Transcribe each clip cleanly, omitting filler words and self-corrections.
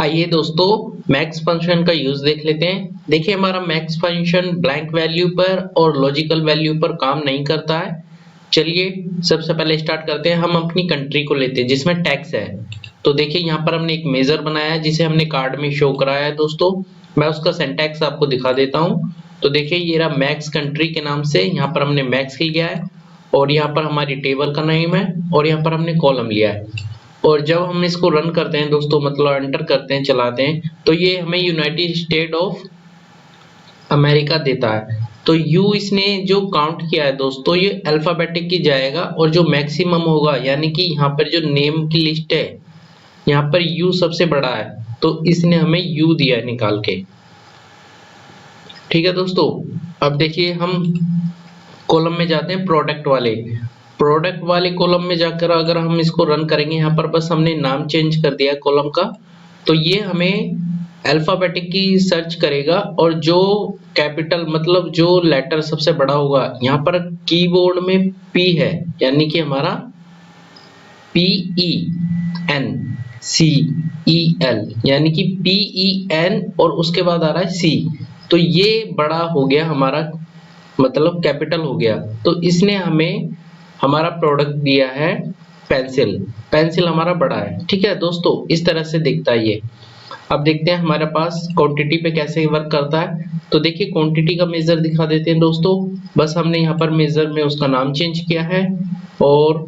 आइए दोस्तों max function का यूज देख लेते हैं। देखिए हमारा मैक्स फंक्शन ब्लैंक वैल्यू पर और लॉजिकल वैल्यू पर काम नहीं करता है। चलिए सबसे पहले स्टार्ट करते हैं। हम अपनी कंट्री को लेते हैं जिसमें टैक्स है। तो देखिए यहाँ पर हमने एक मेजर बनाया है जिसे हमने कार्ड में शो कराया है। दोस्तों मैं उसका सिंटैक्स आपको दिखा देता हूँ। तो देखिए ये रहा मैक्स कंट्री के नाम से, यहाँ पर हमने मैक्स लिया है और यहाँ पर हमारी टेबल का नेम है और यहाँ पर हमने कॉलम लिया है। और जब हम इसको रन करते हैं दोस्तों, मतलब एंटर करते हैं, चलाते हैं, तो ये हमें यूनाइटेड स्टेट ऑफ अमेरिका देता है। तो यू इसने जो काउंट किया है दोस्तों ये अल्फाबेटिक की जाएगा और जो मैक्सिमम होगा यानी कि यहाँ पर जो नेम की लिस्ट है यहाँ पर यू सबसे बड़ा है तो इसने हमें यू दिया है निकाल के। ठीक है दोस्तों, अब देखिए हम कॉलम में जाते हैं प्रोडक्ट वाले कॉलम में जाकर अगर हम इसको रन करेंगे, यहाँ पर बस हमने नाम चेंज कर दिया है कॉलम का, तो ये हमें अल्फाबेटिक की सर्च करेगा और जो कैपिटल मतलब जो लेटर सबसे बड़ा होगा, यहाँ पर कीबोर्ड में पी है यानी कि हमारा PENCEL यानी कि PEN और उसके बाद आ रहा है C, तो ये बड़ा हो गया हमारा, मतलब कैपिटल हो गया। तो इसने हमें हमारा प्रोडक्ट दिया है पेंसिल हमारा बड़ा है। ठीक है दोस्तों, इस तरह से दिखता है ये। अब देखते हैं हमारे पास क्वांटिटी पे कैसे वर्क करता है। तो देखिए क्वांटिटी का मेजर दिखा देते हैं दोस्तों। बस हमने यहाँ पर मेजर में उसका नाम चेंज किया है और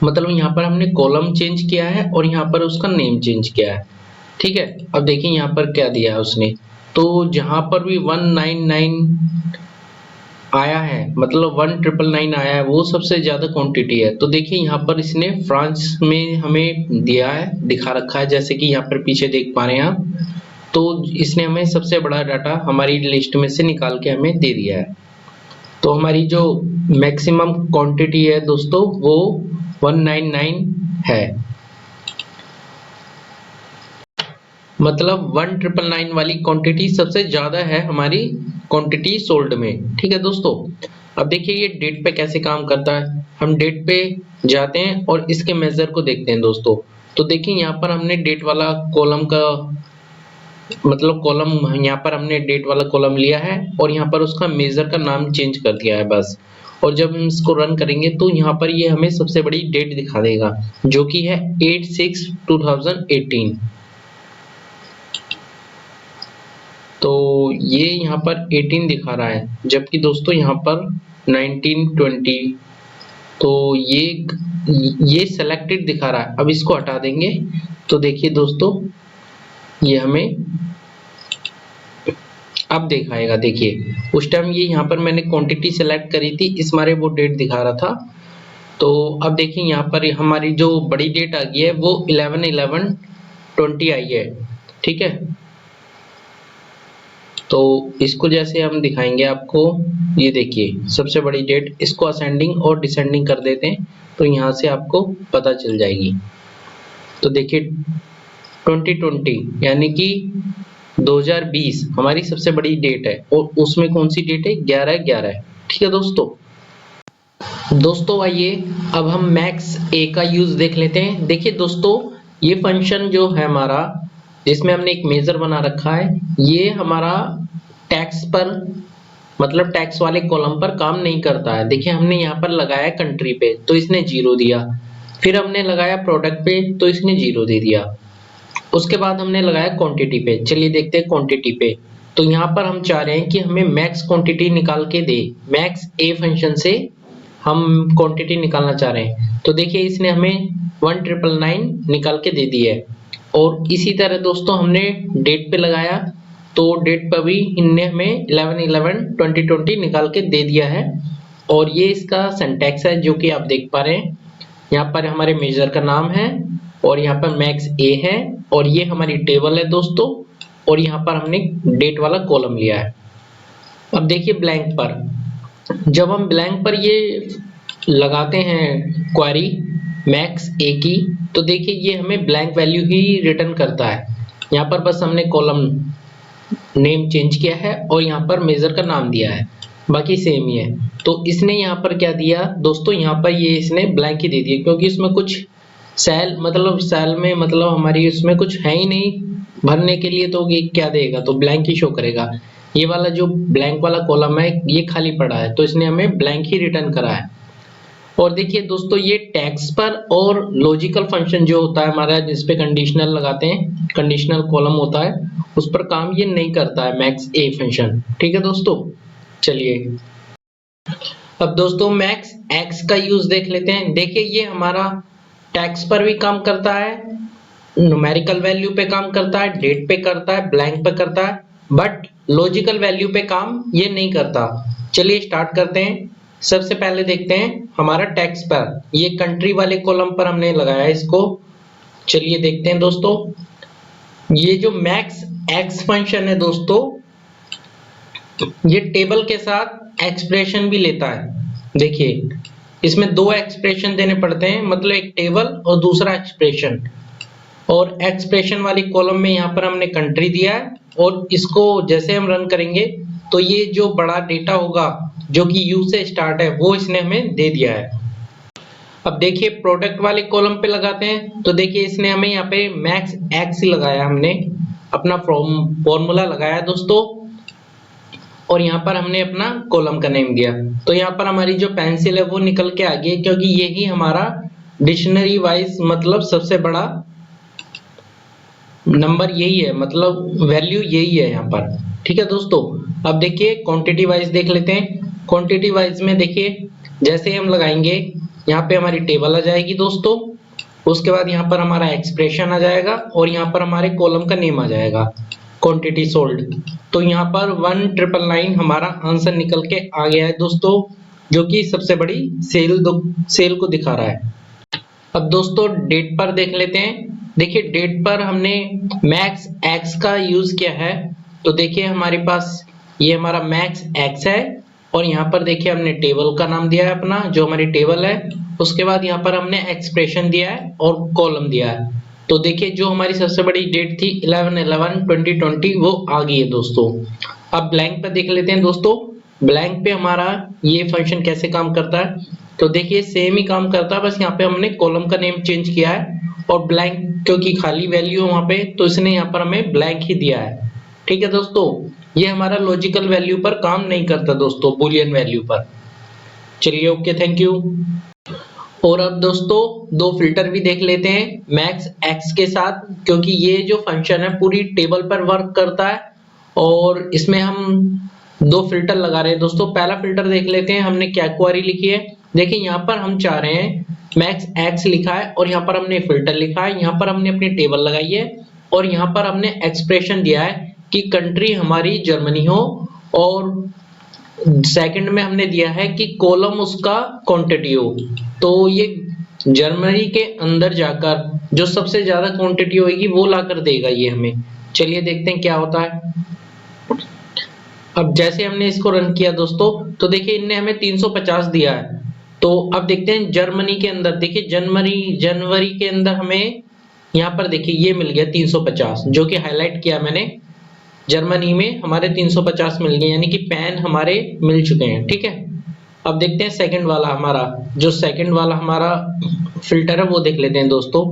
मतलब यहाँ पर हमने कॉलम चेंज किया है और यहाँ पर उसका नेम चेंज किया है। ठीक है, अब देखिए यहाँ पर क्या दिया है उसने। तो जहां पर भी 199 आया है, मतलब 1999 आया है, वो सबसे ज्यादा क्वांटिटी है। तो देखिए यहाँ पर इसने फ्रांस में हमें दिया है, दिखा रखा है, जैसे कि यहाँ पर पीछे देख पा रहे हैं आप। तो इसने हमें सबसे बड़ा डाटा हमारी लिस्ट में से निकाल के हमें दे दिया है। तो हमारी जो मैक्सिमम क्वांटिटी है दोस्तों वो 199 है, मतलब 1999 वाली क्वांटिटी सबसे ज्यादा है हमारी क्वांटिटी सोल्ड में। ठीक है दोस्तों, अब देखिए ये डेट पे कैसे काम करता है। हम डेट पे जाते हैं और इसके मेजर को देखते हैं दोस्तों। तो देखिए यहाँ पर हमने डेट वाला कॉलम का मतलब कॉलम, यहाँ पर हमने डेट वाला कॉलम लिया है और यहाँ पर उसका मेजर का नाम चेंज कर दिया है बस। और जब हम इसको रन करेंगे तो यहाँ पर ये हमें सबसे बड़ी डेट दिखा देगा जो कि है 8/6/2018। तो ये यहाँ पर 18 दिखा रहा है जबकि दोस्तों यहाँ पर 1920, तो ये सेलेक्टेड दिखा रहा है। अब इसको हटा देंगे तो देखिए दोस्तों ये हमें अब दिखाएगा। देखिए उस टाइम ये यहाँ पर मैंने क्वांटिटी सेलेक्ट करी थी, इस मारे वो डेट दिखा रहा था। तो अब देखिए यहाँ पर हमारी जो बड़ी डेट आ गई है वो 11/11/20 आई है। ठीक है, तो इसको जैसे हम दिखाएंगे आपको, ये देखिए सबसे बड़ी डेट, इसको असेंडिंग और डिसेंडिंग कर देते हैं तो यहाँ से आपको पता चल जाएगी। तो देखिए 2020 यानी कि 2020 हमारी सबसे बड़ी डेट है और उसमें कौन सी डेट है, 11/11। ठीक है दोस्तों आइए अब हम मैक्स ए का यूज देख लेते हैं। देखिए दोस्तों ये फंक्शन जो है हमारा, जिसमें हमने एक मेजर बना रखा है, ये हमारा टैक्स पर मतलब टैक्स वाले कॉलम पर काम नहीं करता है। देखिए हमने यहाँ पर लगाया कंट्री पे तो इसने 0 दिया, फिर हमने लगाया प्रोडक्ट पे तो इसने 0 दे दिया, उसके बाद हमने लगाया क्वांटिटी पे। चलिए देखते हैं क्वांटिटी पे। तो यहाँ पर हम चाह रहे हैं कि हमें मैक्स क्वांटिटी निकाल के दे, मैक्स ए फंक्शन से हम क्वांटिटी निकालना चाह रहे हैं। तो देखिए इसने हमें 1999 निकाल के दे दी है। और इसी तरह दोस्तों हमने डेट पे लगाया तो डेट पर भी इनने हमें 11/11/2020 निकाल के दे दिया है। और ये इसका सिंटैक्स है जो कि आप देख पा रहे हैं। यहाँ पर हमारे मेजर का नाम है और यहाँ पर मैक्स ए है और ये हमारी टेबल है दोस्तों, और यहाँ पर हमने डेट वाला कॉलम लिया है। अब देखिए ब्लैंक पर, जब हम ब्लैंक पर ये लगाते हैं क्वेरी मैक्स ए की, तो देखिए ये हमें ब्लैंक वैल्यू ही रिटर्न करता है। यहाँ पर बस हमने कॉलम नेम चेंज किया है और यहाँ पर मेजर का नाम दिया है, बाकी सेम ही है। तो इसने यहाँ पर क्या दिया दोस्तों, यहाँ पर ये इसने ब्लैंक ही दे दिया क्योंकि इसमें कुछ सेल में मतलब हमारी उसमें कुछ है ही नहीं भरने के लिए, तो ये क्या देगा, तो ब्लैंक ही शो करेगा। ये वाला जो ब्लैंक वाला कॉलम है ये खाली पड़ा है, तो इसने हमें ब्लैंक ही रिटर्न करा है। और देखिए दोस्तों, ये टैक्स पर और लॉजिकल फंक्शन जो होता है हमारा, जिसपे कंडीशनल लगाते हैं, कंडीशनल कॉलम होता है, उस पर काम ये नहीं करता है मैक्स ए फंक्शन। ठीक है दोस्तों, चलिए अब दोस्तों मैक्स एक्स का यूज देख लेते हैं। देखिए ये हमारा टैक्स पर भी काम करता है, न्यूमेरिकल वैल्यू पे काम करता है, डेट पे करता है, ब्लैंक पे करता है, बट लॉजिकल वैल्यू पे काम ये नहीं करता। चलिए स्टार्ट करते हैं। सबसे पहले देखते हैं हमारा टैक्स पर, ये कंट्री वाले कॉलम पर हमने लगाया है इसको। चलिए देखते हैं दोस्तों, ये जो मैक्स एक्स फंक्शन है दोस्तों, ये टेबल के साथ एक्सप्रेशन भी लेता है। देखिए इसमें दो एक्सप्रेशन देने पड़ते हैं, मतलब एक टेबल और दूसरा एक्सप्रेशन। और एक्सप्रेशन वाली कॉलम में यहाँ पर हमने कंट्री दिया है, और इसको जैसे हम रन करेंगे तो ये जो बड़ा डेटा होगा जो कि यू से स्टार्ट है वो इसने हमें दे दिया है। अब देखिए प्रोडक्ट वाले कॉलम पे लगाते हैं, तो देखिए इसने हमें यहाँ पे मैक्स एक्स ही लगाया, हमने अपना फॉर्मूला लगाया दोस्तों, और यहाँ पर हमने अपना कॉलम का नेम दिया। तो यहाँ पर हमारी जो पेंसिल है वो निकल के आ गई, क्योंकि यही हमारा डिक्शनरी वाइज मतलब सबसे बड़ा नंबर यही है, मतलब वैल्यू यही है यहाँ पर। ठीक है दोस्तों, अब देखिए क्वांटिटी वाइज देख लेते हैं। क्वांटिटी वाइज में देखिए जैसे हम लगाएंगे, यहाँ पे हमारी टेबल आ जाएगी दोस्तों, उसके बाद यहाँ पर हमारा एक्सप्रेशन आ जाएगा, और यहाँ पर हमारे कॉलम का नेम आ जाएगा, क्वांटिटी सोल्ड। तो यहाँ पर 1999 हमारा आंसर निकल के आ गया है दोस्तों, जो कि सबसे बड़ी सेल को दिखा रहा है। अब दोस्तों डेट पर देख लेते हैं। देखिए डेट पर हमने मैक्स एक्स का यूज किया है, तो देखिए हमारे पास ये हमारा मैक्स एक्स है, और यहाँ पर देखिए हमने टेबल का नाम दिया है अपना, जो हमारी टेबल है। उसके बाद यहाँ पर हमने एक्सप्रेशन दिया है और कॉलम दिया है। तो देखिए जो हमारी सबसे बड़ी डेट थी 11/11/2020 वो आ गई है दोस्तों। अब ब्लैंक पे देख लेते हैं दोस्तों। ब्लैंक पे हमारा ये फंक्शन कैसे काम करता है, तो देखिए सेम ही काम करता है, बस यहाँ पे हमने कॉलम का नेम चेंज किया है, और ब्लैंक क्योंकि खाली वैल्यू है वहां पे, तो इसने यहाँ पर हमें ब्लैंक ही दिया है। ठीक है दोस्तों, ये हमारा लॉजिकल वैल्यू पर काम नहीं करता दोस्तों, बुलियन वैल्यू पर। चलिए ओके, थैंक यू। और अब दोस्तों दो फिल्टर भी देख लेते हैं मैक्स एक्स के साथ, क्योंकि ये जो फंक्शन है पूरी टेबल पर वर्क करता है, और इसमें हम दो फिल्टर लगा रहे हैं दोस्तों। पहला फिल्टर देख लेते हैं, हमने क्या क्वेरी लिखी है। देखिए यहाँ पर हम चाह रहे हैं मैक्स एक्स लिखा है, और यहाँ पर हमने फिल्टर लिखा है, यहाँ पर हमने अपनी टेबल लगाई है, और यहाँ पर हमने एक्सप्रेशन दिया है कि कंट्री हमारी जर्मनी हो, और सेकंड में हमने दिया है कि कॉलम उसका क्वांटिटी हो। तो ये जर्मनी के अंदर जाकर जो सबसे ज्यादा क्वांटिटी होगी वो लाकर देगा ये हमें। चलिए देखते हैं क्या होता है। अब जैसे हमने इसको रन किया दोस्तों, तो देखिए इनने हमें 350 दिया है। तो अब देखते हैं जर्मनी के अंदर, देखिए जनवरी के अंदर हमें यहाँ पर देखिए ये मिल गया 350, जो कि हाईलाइट किया मैंने। जर्मनी में हमारे 350 मिल गए, यानी कि पेन हमारे मिल चुके हैं। ठीक है, अब देखते हैं सेकंड वाला हमारा फिल्टर है वो देख लेते हैं दोस्तों।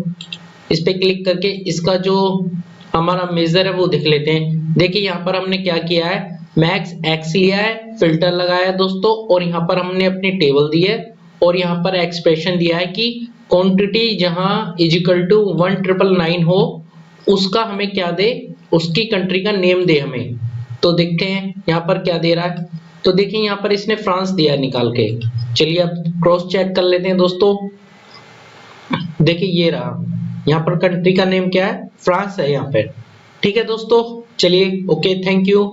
इस पे क्लिक करके इसका जो हमारा मेजर है वो देख लेते हैं। देखिए यहाँ पर हमने क्या किया है, मैक्स एक्स लिया है, फिल्टर लगाया है दोस्तों, और यहाँ पर हमने अपनी टेबल दी है, और यहाँ पर एक्सप्रेशन दिया है कि क्वांटिटी जहां इजिकल टू 1999 हो उसका हमें क्या दे, उसकी कंट्री का नेम दे हमें। तो देखते हैं यहाँ पर क्या दे रहा है। तो देखिए यहाँ पर इसने फ्रांस दिया निकाल के। चलिए अब क्रॉस चेक कर लेते हैं दोस्तों। देखिए ये रहा, यहाँ पर कंट्री का नेम क्या है, फ्रांस है यहाँ पे। ठीक है दोस्तों, चलिए ओके, थैंक यू।